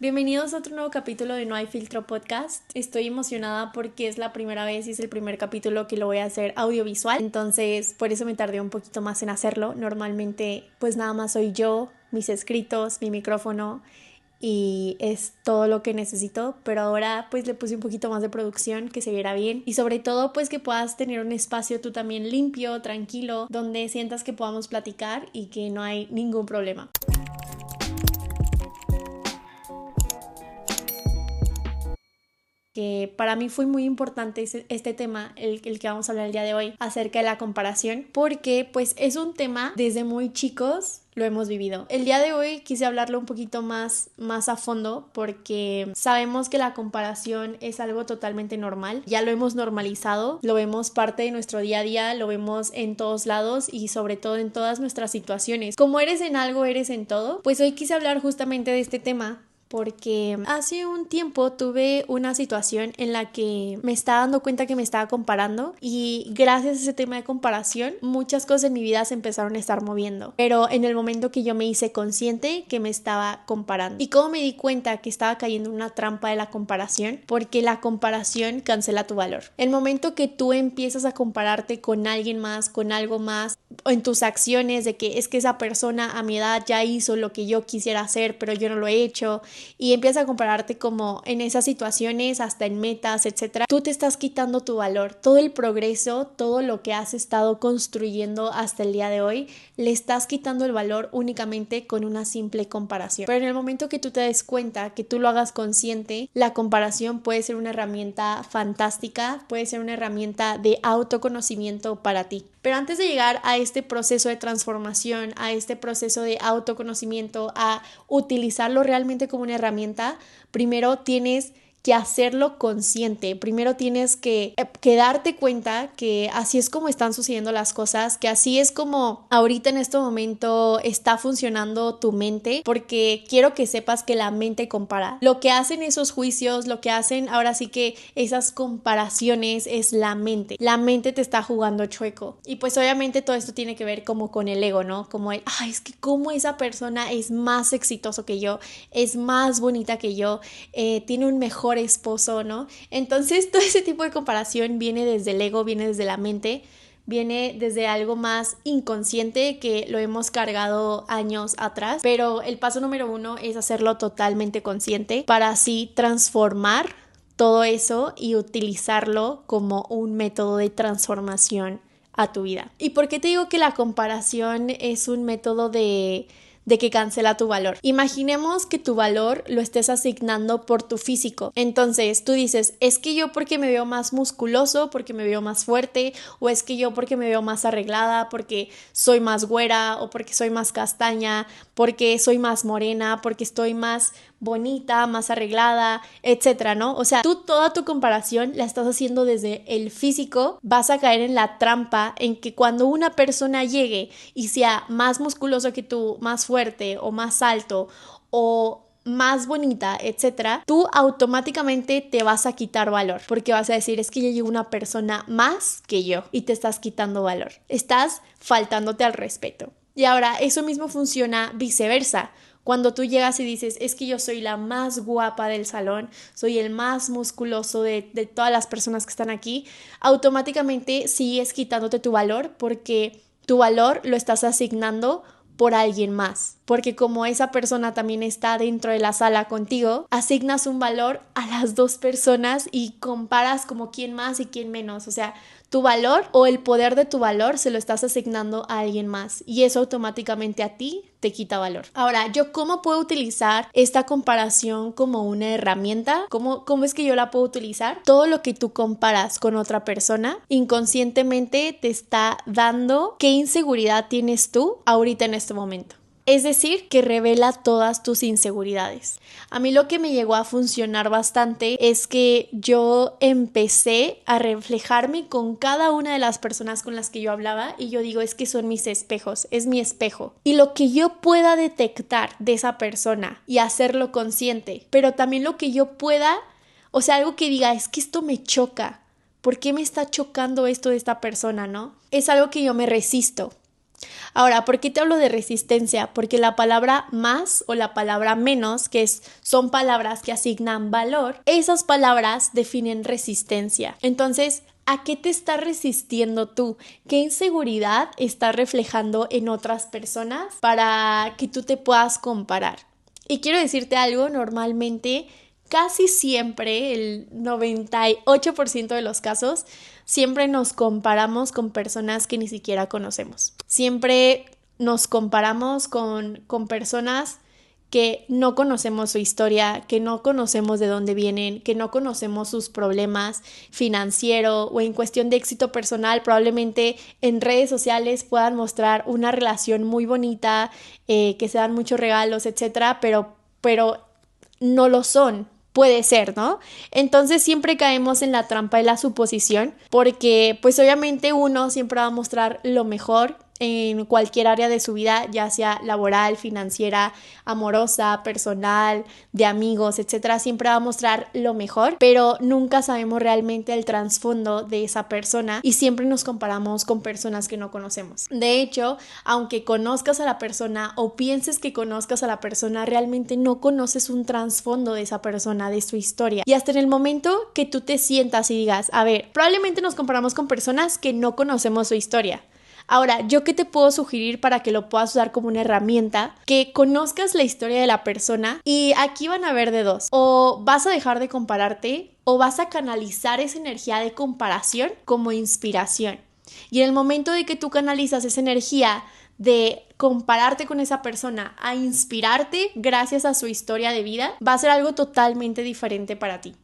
Bienvenidos a otro nuevo capítulo de No hay filtro podcast. Estoy emocionada porque es la primera vez y es el primer capítulo que lo voy a hacer audiovisual. Entonces, por eso me tardé un poquito más en hacerlo. Normalmente, pues nada más soy yo, mis escritos, mi micrófono y es todo lo que necesito, pero ahora pues le puse un poquito más de producción, que se viera bien y sobre todo pues que puedas tener un espacio tú también limpio, tranquilo, donde sientas que podamos platicar y que no hay ningún problema. Que para mí fue muy importante este tema, el que vamos a hablar el día de hoy, acerca de la comparación, porque pues es un tema desde muy chicos lo hemos vivido. El día de hoy quise hablarlo un poquito más a fondo porque sabemos que la comparación es algo totalmente normal, ya lo hemos normalizado, lo vemos parte de nuestro día a día, lo vemos en todos lados y sobre todo en todas nuestras situaciones. Como eres en algo, eres en todo, pues hoy quise hablar justamente de este tema porque hace un tiempo tuve una situación en la que me estaba dando cuenta que me estaba comparando y gracias a ese tema de comparación muchas cosas en mi vida se empezaron a estar moviendo, pero en el momento que yo me hice consciente que me estaba comparando. ¿Y cómo me di cuenta que estaba cayendo en una trampa de la comparación? Porque la comparación cancela tu valor. El momento que tú empiezas a compararte con alguien más, con algo más, o en tus acciones de que es que esa persona a mi edad ya hizo lo que yo quisiera hacer pero yo no lo he hecho, y empiezas a compararte como en esas situaciones, hasta en metas, etcétera, tú te estás quitando tu valor. Todo el progreso, todo lo que has estado construyendo hasta el día de hoy, le estás quitando el valor únicamente con una simple comparación. Pero en el momento que tú te des cuenta, que tú lo hagas consciente, la comparación puede ser una herramienta fantástica, puede ser una herramienta de autoconocimiento para ti. Pero antes de llegar a este proceso de transformación, a este proceso de autoconocimiento, a utilizarlo realmente como una herramienta, primero tienes que hacerlo consciente. Primero tienes que darte cuenta que así es como están sucediendo las cosas, que así es como ahorita en este momento está funcionando tu mente, porque quiero que sepas que la mente compara. Lo que hacen esos juicios, lo que hacen ahora sí que esas comparaciones es la mente. La mente te está jugando chueco. Y pues obviamente todo esto tiene que ver como con el ego, ¿no? Como el, es que como esa persona es más exitoso que yo, es más bonita que yo, tiene un mejor esposo, ¿no? Entonces todo ese tipo de comparación viene desde el ego, viene desde la mente, viene desde algo más inconsciente que lo hemos cargado años atrás, pero el paso número 1 es hacerlo totalmente consciente para así transformar todo eso y utilizarlo como un método de transformación a tu vida. ¿Y por qué te digo que la comparación es un método de que cancela tu valor? Imaginemos que tu valor lo estés asignando por tu físico. Entonces tú dices, es que yo porque me veo más musculoso, porque me veo más fuerte, o es que yo porque me veo más arreglada, porque soy más güera, o porque soy más castaña, porque soy más morena, porque estoy más bonita, más arreglada, etcétera, ¿no? O sea, tú toda tu comparación la estás haciendo desde el físico. Vas a caer en la trampa en que cuando una persona llegue y sea más musculoso que tú, más fuerte o más alto o más bonita, etcétera, tú automáticamente te vas a quitar valor, porque vas a decir, es que ya llegó una persona más que yo, y te estás quitando valor, estás faltándote al respeto. Y ahora eso mismo funciona viceversa. Cuando tú llegas y dices, es que yo soy la más guapa del salón, soy el más musculoso de todas las personas que están aquí, automáticamente sigues quitándote tu valor, porque tu valor lo estás asignando por alguien más, porque como esa persona también está dentro de la sala contigo, asignas un valor a las dos personas y comparas como quién más y quién menos. O sea, tu valor o el poder de tu valor se lo estás asignando a alguien más y eso automáticamente a ti te quita valor. Ahora, ¿yo cómo puedo utilizar esta comparación como una herramienta? ¿Cómo es que yo la puedo utilizar? Todo lo que tú comparas con otra persona inconscientemente te está dando qué inseguridad tienes tú ahorita en este momento. Es decir, que revela todas tus inseguridades. A mí lo que me llegó a funcionar bastante es que yo empecé a reflejarme con cada una de las personas con las que yo hablaba y yo digo, es que son mis espejos, es mi espejo. Y lo que yo pueda detectar de esa persona y hacerlo consciente, pero también lo que yo pueda, o sea, algo que diga, es que esto me choca. ¿Por qué me está chocando esto de esta persona, no? Es algo que yo me resisto. Ahora, ¿por qué te hablo de resistencia? Porque la palabra más o la palabra menos, son palabras que asignan valor, esas palabras definen resistencia. Entonces, ¿a qué te estás resistiendo tú? ¿Qué inseguridad estás reflejando en otras personas para que tú te puedas comparar? Y quiero decirte algo, normalmente, casi siempre, el 98% de los casos, siempre nos comparamos con personas que ni siquiera conocemos. Siempre nos comparamos con personas que no conocemos su historia, que no conocemos de dónde vienen, que no conocemos sus problemas financieros o en cuestión de éxito personal. Probablemente en redes sociales puedan mostrar una relación muy bonita, que se dan muchos regalos, etcétera, pero no lo son. Puede ser, ¿no? Entonces siempre caemos en la trampa de la suposición porque pues obviamente uno siempre va a mostrar lo mejor en cualquier área de su vida, ya sea laboral, financiera, amorosa, personal, de amigos, etcétera. Siempre va a mostrar lo mejor, pero nunca sabemos realmente el trasfondo de esa persona y siempre nos comparamos con personas que no conocemos. De hecho, aunque conozcas a la persona o pienses que conozcas a la persona, realmente no conoces un trasfondo de esa persona, de su historia. Y hasta en el momento que tú te sientas y digas, a ver, probablemente nos comparamos con personas que no conocemos su historia. Ahora, ¿yo qué te puedo sugerir para que lo puedas usar como una herramienta? Que conozcas la historia de la persona y aquí van a ver de dos. O vas a dejar de compararte o vas a canalizar esa energía de comparación como inspiración. Y en el momento de que tú canalizas esa energía de compararte con esa persona a inspirarte gracias a su historia de vida, va a ser algo totalmente diferente para ti.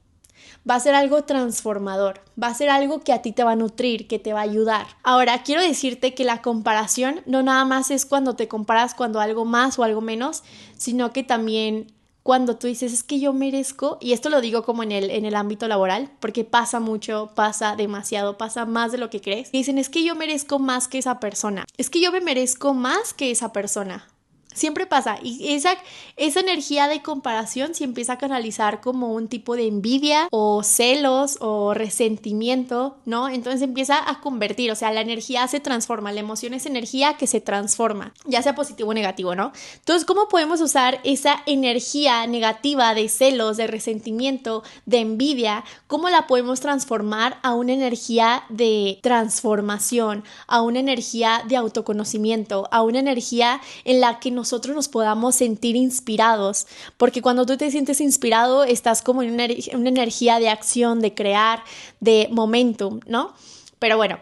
Va a ser algo transformador, va a ser algo que a ti te va a nutrir, que te va a ayudar. Ahora, quiero decirte que la comparación no nada más es cuando te comparas cuando algo más o algo menos, sino que también cuando tú dices, es que yo merezco, y esto lo digo como en el ámbito laboral, porque pasa mucho, pasa demasiado, pasa más de lo que crees. Y dicen, es que yo merezco más que esa persona, es que yo me merezco más que esa persona. Siempre pasa y esa energía de comparación se empieza a canalizar como un tipo de envidia o celos o resentimiento, ¿no? Entonces empieza a convertir, o sea, la energía se transforma, la emoción es energía que se transforma, ya sea positivo o negativo, ¿no? Entonces, ¿cómo podemos usar esa energía negativa de celos, de resentimiento, de envidia? ¿Cómo la podemos transformar a una energía de transformación, a una energía de autoconocimiento, a una energía en la que nosotros nos podamos sentir inspirados? Porque cuando tú te sientes inspirado, estás como en una energía de acción, de crear, de momentum, ¿no? Pero bueno,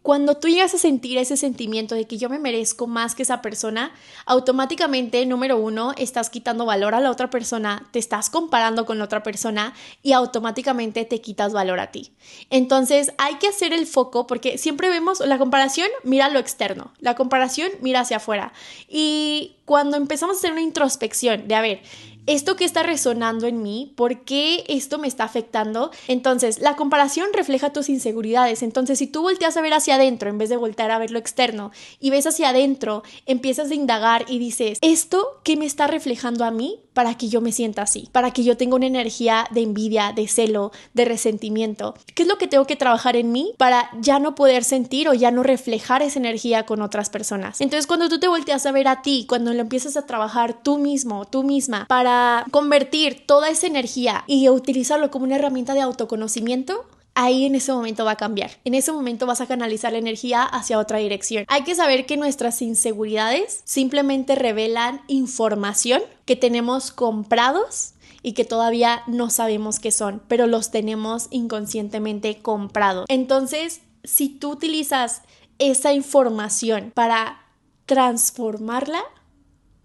cuando tú llegas a sentir ese sentimiento de que yo me merezco más que esa persona, automáticamente, número uno, estás quitando valor a la otra persona, te estás comparando con la otra persona y automáticamente te quitas valor a ti. Entonces hay que hacer el foco porque siempre vemos la comparación, mira lo externo, la comparación mira hacia afuera. Y cuando empezamos a hacer una introspección de, a ver, ¿esto qué está resonando en mí? ¿Por qué esto me está afectando? Entonces, la comparación refleja tus inseguridades. Entonces, si tú volteas a ver hacia adentro en vez de voltear a ver lo externo y ves hacia adentro, empiezas a indagar y dices, ¿esto qué me está reflejando a mí para que yo me sienta así? Para que yo tenga una energía de envidia, de celo, de resentimiento. ¿Qué es lo que tengo que trabajar en mí para ya no poder sentir o ya no reflejar esa energía con otras personas? Entonces, cuando tú te volteas a ver a ti, cuando lo empiezas a trabajar tú mismo, tú misma, para convertir toda esa energía y utilizarlo como una herramienta de autoconocimiento, ahí en ese momento va a cambiar. En ese momento vas a canalizar la energía hacia otra dirección. Hay que saber que nuestras inseguridades simplemente revelan información que tenemos comprados y que todavía no sabemos qué son, pero los tenemos inconscientemente comprados. Entonces, si tú utilizas esa información para transformarla,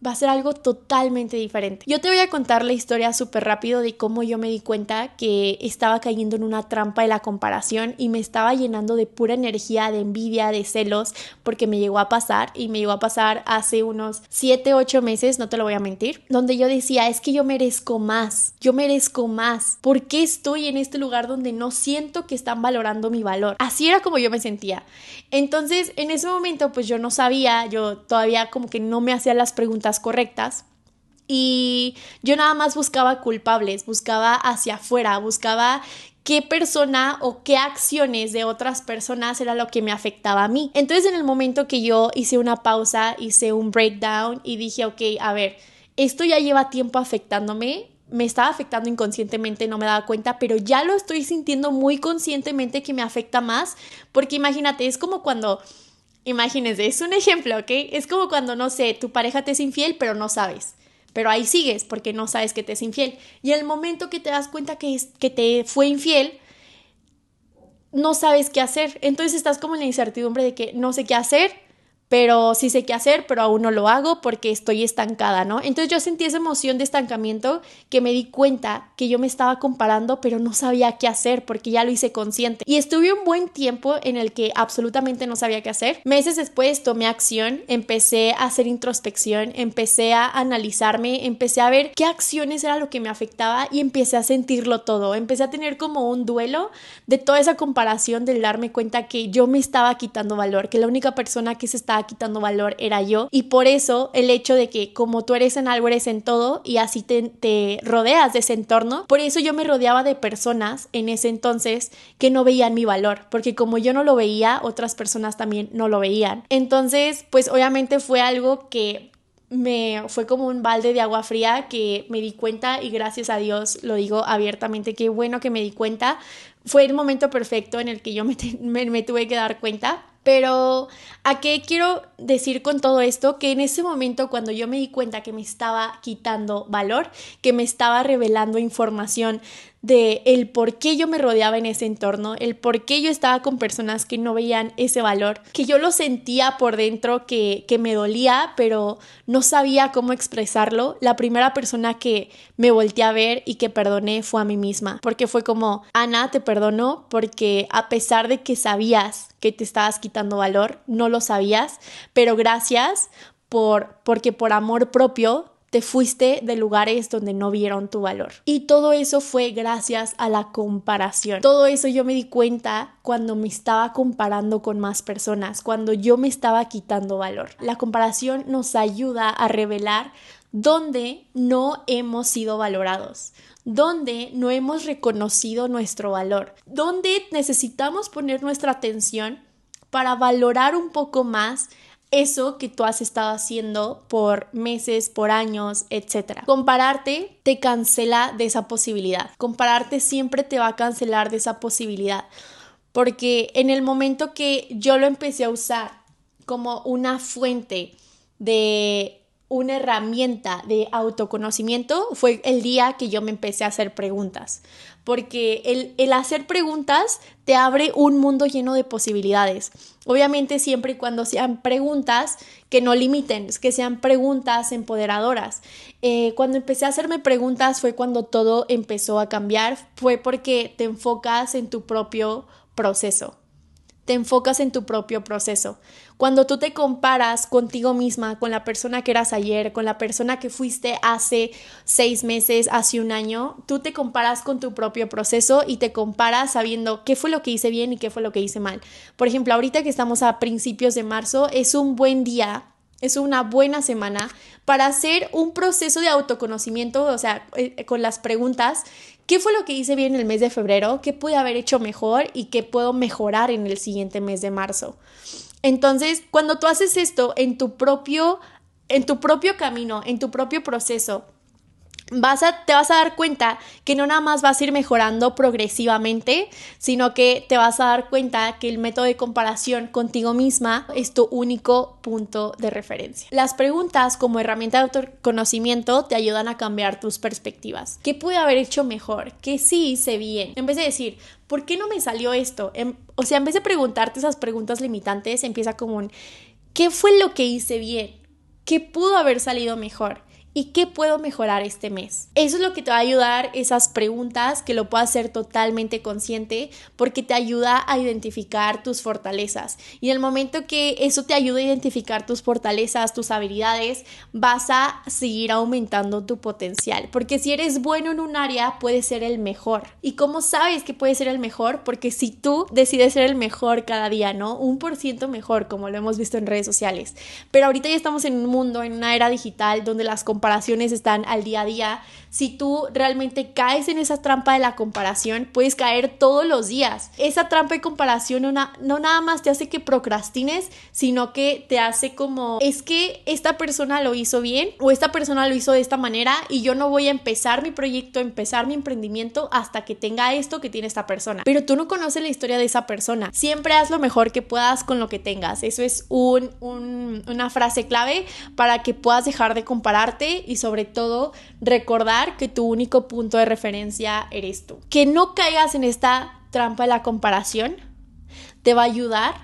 va a ser algo totalmente diferente. Yo te voy a contar la historia súper rápido de cómo yo me di cuenta que estaba cayendo en una trampa de la comparación y me estaba llenando de pura energía, de envidia, de celos, porque me llegó a pasar y me llegó a pasar hace unos 7, 8 meses, no te lo voy a mentir, donde yo decía, es que yo merezco más, ¿por qué estoy en este lugar donde no siento que están valorando mi valor? Así era como yo me sentía. Entonces, en ese momento, pues yo no sabía, yo todavía como que no me hacía las preguntas correctas y yo nada más buscaba culpables, buscaba hacia afuera, buscaba qué persona o qué acciones de otras personas era lo que me afectaba a mí. Entonces en el momento que yo hice una pausa, hice un breakdown y dije, ok, a ver, esto ya lleva tiempo afectándome, me estaba afectando inconscientemente, no me daba cuenta, pero ya lo estoy sintiendo muy conscientemente que me afecta más, porque imagínate, es como cuando, imagínense, es un ejemplo, ¿ok? Es como cuando, no sé, tu pareja te es infiel, pero no sabes. Pero ahí sigues porque no sabes que te es infiel. Y el momento que te das cuenta que te fue infiel, no sabes qué hacer. Entonces estás como en la incertidumbre de que no sé qué hacer, pero sí sé qué hacer, pero aún no lo hago porque estoy estancada, ¿no? Entonces yo sentí esa emoción de estancamiento que me di cuenta que yo me estaba comparando, pero no sabía qué hacer porque ya lo hice consciente. Y estuve un buen tiempo en el que absolutamente no sabía qué hacer. Meses después tomé acción, empecé a hacer introspección, empecé a analizarme, empecé a ver qué acciones era lo que me afectaba y empecé a sentirlo todo. Empecé a tener como un duelo de toda esa comparación, del darme cuenta que yo me estaba quitando valor, que la única persona que se estaba quitando valor era yo, y por eso el hecho de que como tú eres en algo, eres en todo, y así te rodeas de ese entorno. Por eso yo me rodeaba de personas en ese entonces que no veían mi valor, porque como yo no lo veía, otras personas también no lo veían. Entonces, pues obviamente fue algo que fue como un balde de agua fría, que me di cuenta, y gracias a Dios lo digo abiertamente, qué bueno que me di cuenta. Fue el momento perfecto en el que yo me tuve que dar cuenta. Pero ¿a qué quiero decir con todo esto? Que en ese momento, cuando yo me di cuenta que me estaba quitando valor, que me estaba revelando información de el por qué yo me rodeaba en ese entorno, el por qué yo estaba con personas que no veían ese valor, que yo lo sentía por dentro, que me dolía, pero no sabía cómo expresarlo, la primera persona que me volteé a ver y que perdoné fue a mí misma, porque fue como, Ana, te perdono porque a pesar de que sabías que te estabas quitando valor, no lo sabías, pero gracias porque por amor propio te fuiste de lugares donde no vieron tu valor. Y todo eso fue gracias a la comparación. Todo eso yo me di cuenta cuando me estaba comparando con más personas, cuando yo me estaba quitando valor. La comparación nos ayuda a revelar dónde no hemos sido valorados, donde no hemos reconocido nuestro valor, donde necesitamos poner nuestra atención para valorar un poco más eso que tú has estado haciendo por meses, por años, etc. Compararte te cancela de esa posibilidad. Compararte siempre te va a cancelar de esa posibilidad, porque en el momento que yo lo empecé a usar como una fuente de una herramienta de autoconocimiento, fue el día que yo me empecé a hacer preguntas, porque el hacer preguntas te abre un mundo lleno de posibilidades. Obviamente siempre y cuando sean preguntas que no limiten, que sean preguntas empoderadoras. Cuando empecé a hacerme preguntas fue cuando todo empezó a cambiar, fue porque te enfocas en tu propio proceso. Te enfocas en tu propio proceso. Cuando tú te comparas contigo misma, con la persona que eras ayer, con la persona que fuiste hace 6 meses, hace un año, tú te comparas con tu propio proceso y te comparas sabiendo qué fue lo que hice bien y qué fue lo que hice mal. Por ejemplo, ahorita que estamos a principios de marzo, es un buen día, es una buena semana para hacer un proceso de autoconocimiento, o sea, con las preguntas. ¿Qué fue lo que hice bien en el mes de febrero? ¿Qué pude haber hecho mejor? ¿Y qué puedo mejorar en el siguiente mes de marzo? Entonces, cuando tú haces esto en tu propio camino, en tu propio proceso, te vas a dar cuenta que no nada más vas a ir mejorando progresivamente, sino que te vas a dar cuenta que el método de comparación contigo misma es tu único punto de referencia. Las preguntas como herramienta de autoconocimiento te ayudan a cambiar tus perspectivas. ¿Qué pude haber hecho mejor? ¿Qué sí hice bien? En vez de decir, ¿por qué no me salió esto? O sea, en vez de preguntarte esas preguntas limitantes, empieza como un, ¿qué fue lo que hice bien? ¿Qué pudo haber salido mejor? ¿Y qué puedo mejorar este mes? Eso es lo que te va a ayudar, esas preguntas, que lo puedas hacer totalmente consciente, porque te ayuda a identificar tus fortalezas. Y en el momento que eso te ayuda a identificar tus fortalezas, tus habilidades, vas a seguir aumentando tu potencial. Porque si eres bueno en un área, puedes ser el mejor. ¿Y cómo sabes que puedes ser el mejor? Porque si tú decides ser el mejor cada día, ¿no? 1% mejor, como lo hemos visto en redes sociales. Pero ahorita ya estamos en un mundo, en una era digital, donde las comparaciones comparaciones están al día a día. Si tú realmente caes en esa trampa de la comparación, puedes caer todos los días. Esa trampa de comparación no nada más te hace que procrastines, sino que te hace como, es que esta persona lo hizo bien o esta persona lo hizo de esta manera y yo no voy a empezar mi proyecto, empezar mi emprendimiento hasta que tenga esto que tiene esta persona. Pero tú no conoces la historia de esa persona. Siempre haz lo mejor que puedas con lo que tengas. Eso es una frase clave para que puedas dejar de compararte y sobre todo recordar que tu único punto de referencia eres tú. Que no caigas en esta trampa de la comparación te va a ayudar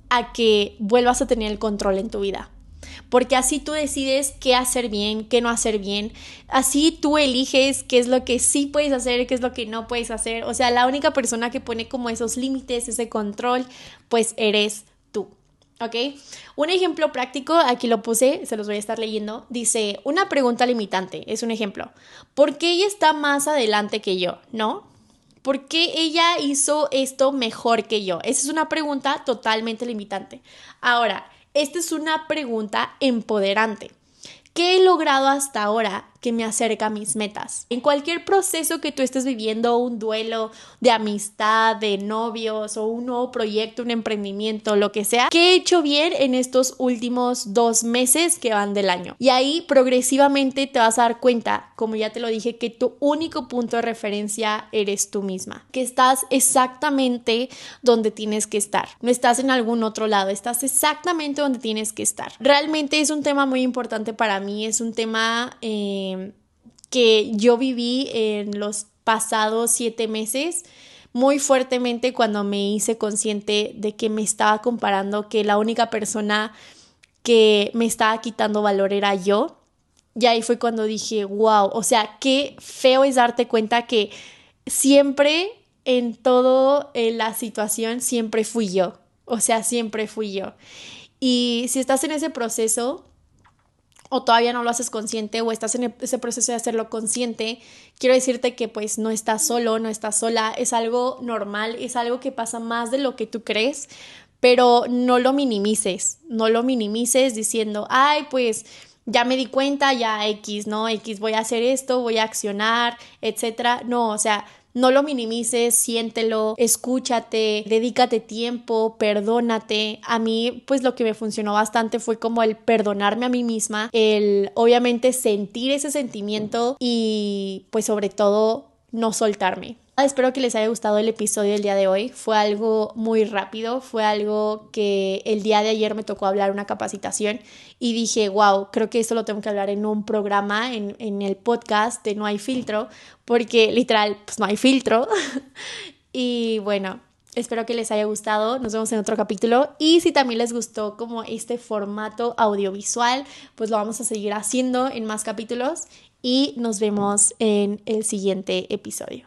a que vuelvas a tener el control en tu vida. Porque así tú decides qué hacer bien, qué no hacer bien. Así tú eliges qué es lo que sí puedes hacer, qué es lo que no puedes hacer. O sea, la única persona que pone como esos límites, ese control, pues eres tú. ¿Ok? Un ejemplo práctico, aquí lo puse, se los voy a estar leyendo. Dice, una pregunta limitante, es un ejemplo. ¿Por qué ella está más adelante que yo? ¿No? ¿Por qué ella hizo esto mejor que yo? Esa es una pregunta totalmente limitante. Ahora, esta es una pregunta empoderante. ¿Qué he logrado hasta ahora que me acerca a mis metas? En cualquier proceso que tú estés viviendo, un duelo de amistad, de novios o un nuevo proyecto, un emprendimiento, lo que sea, ¿qué he hecho bien en estos últimos 2 meses que van del año? Y ahí progresivamente te vas a dar cuenta, como ya te lo dije, que tu único punto de referencia eres tú misma, que estás exactamente donde tienes que estar, no estás en algún otro lado, estás exactamente donde tienes que estar. Realmente es un tema muy importante para mí, es un tema que yo viví en los pasados 7 meses muy fuertemente cuando me hice consciente de que me estaba comparando, que la única persona que me estaba quitando valor era yo. Y ahí fue cuando dije, wow, o sea, qué feo es darte cuenta que siempre en todo la situación siempre fui yo. O sea, siempre fui yo. Y si estás en ese proceso o todavía no lo haces consciente o estás en ese proceso de hacerlo consciente, quiero decirte que pues no estás solo, no estás sola, es algo normal, es algo que pasa más de lo que tú crees, pero no lo minimices diciendo, ay, pues ya me di cuenta, ya X, ¿no? X, voy a hacer esto, voy a accionar, etcétera. No, o sea, no lo minimices, siéntelo, escúchate, dedícate tiempo, perdónate. A mí, pues lo que me funcionó bastante fue como el perdonarme a mí misma, el obviamente sentir ese sentimiento y pues sobre todo no soltarme. Espero que les haya gustado el episodio del día de hoy. Fue algo muy rápido, fue algo que el día de ayer me tocó hablar una capacitación y dije, wow, creo que esto lo tengo que hablar en un programa, en el podcast de No Hay Filtro, porque literal, pues no hay filtro. Y bueno, espero que les haya gustado. Nos vemos en otro capítulo. Y si también les gustó como este formato audiovisual, pues lo vamos a seguir haciendo en más capítulos y nos vemos en el siguiente episodio.